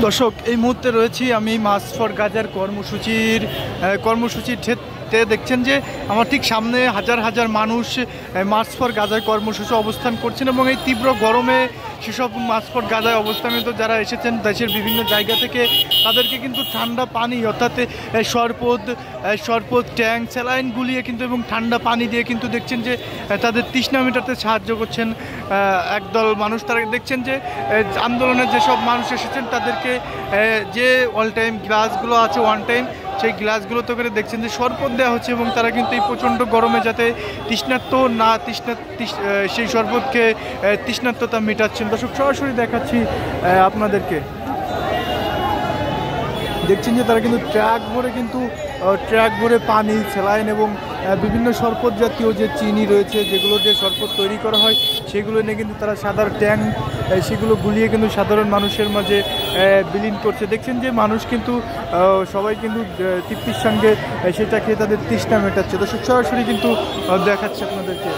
দর্শক, এই মুহূর্তে রয়েছি আমি মার্চ ফর গাজার কর্মসূচির দেখছেন যে আমার ঠিক সামনে হাজার হাজার মানুষ মার্চ ফর গাজায় কর্মসূচি অবস্থান করছেন এবং এই তীব্র গরমে সেসব মার্চ ফর গাজায় অবস্থানিত যারা এসেছেন দেশের বিভিন্ন জায়গা থেকে তাদেরকে কিন্তু ঠান্ডা পানি অর্থাৎ শরবত ট্যাঙ্ক স্যালাইন গুলিয়ে কিন্তু এবং ঠান্ডা পানি দিয়ে কিন্তু দেখছেন যে তাদের তৃষ্ণা মেটাতে সাহায্য করছেন একদল মানুষ। তারা দেখছেন যে আন্দোলনের যেসব মানুষ এসেছেন তাদেরকে যে অল টাইম গ্লাসগুলো আছে ওয়ান টাইম সেই গ্লাসগুলোতে করে দেখছেন যে শরবত দেওয়া হচ্ছে এবং তারা কিন্তু এই প্রচণ্ড গরমে যাতে সেই শরবতকে তৃষ্ণার্ততা মেটাচ্ছেন। দর্শক, সরাসরি দেখাচ্ছি আপনাদেরকে। দেখছেন যে তারা কিন্তু ট্রাক ভরে পানি স্যালাইন এবং বিভিন্ন শরবত জাতীয় যে চিনি রয়েছে যেগুলো দিয়ে শরবত তৈরি করা হয় সেগুলো নিয়ে কিন্তু তারা সাধারণ ট্যাঙ্ক সেগুলো গুলিয়ে কিন্তু সাধারণ মানুষের মাঝে বিলীন করছে। দেখছেন যে মানুষ কিন্তু সবাই কিন্তু তৃপ্তির সঙ্গে সেটা খেয়ে তাদের তৃষ্ণা মেটাচ্ছে। দর্শক, সরাসরি কিন্তু দেখাচ্ছে আপনাদেরকে।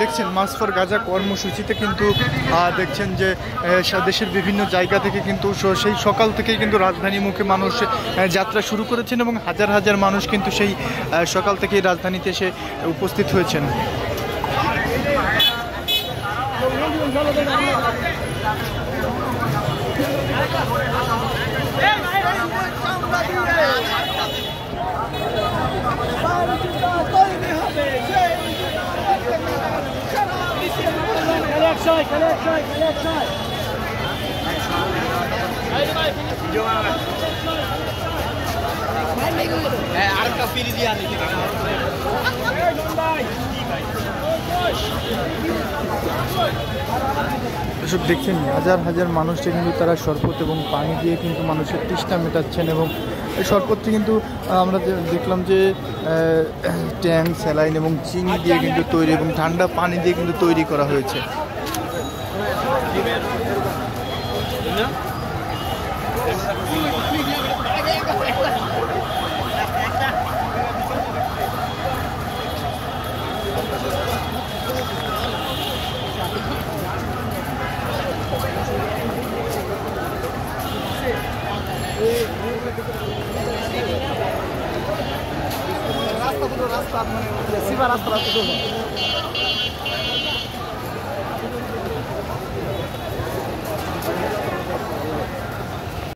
দেখছেন মার্চ ফর গাজা কর্মসূচিতে কিন্তু দেখছেন যে দেশের বিভিন্ন জায়গা থেকে কিন্তু সেই সকাল থেকেই কিন্তু রাজধানীমুখী মানুষ যাত্রা শুরু করেছেন এবং হাজার হাজার মানুষ কিন্তু সেই সকাল থেকেই রাজধানীতে এসে উপস্থিত হয়েছেন। এসব দেখছেন হাজার হাজার মানুষকে কিন্তু তারা শরবত এবং পানি দিয়ে কিন্তু মানুষের তৃষ্ণা মেটাচ্ছেন এবং এই শরবতটি কিন্তু আমরা দেখলাম যে ট্যাঙ্ক স্যালাইন এবং চিনি দিয়ে কিন্তু তৈরি এবং ঠান্ডা পানি দিয়ে কিন্তু তৈরি করা হয়েছে। রাস্তা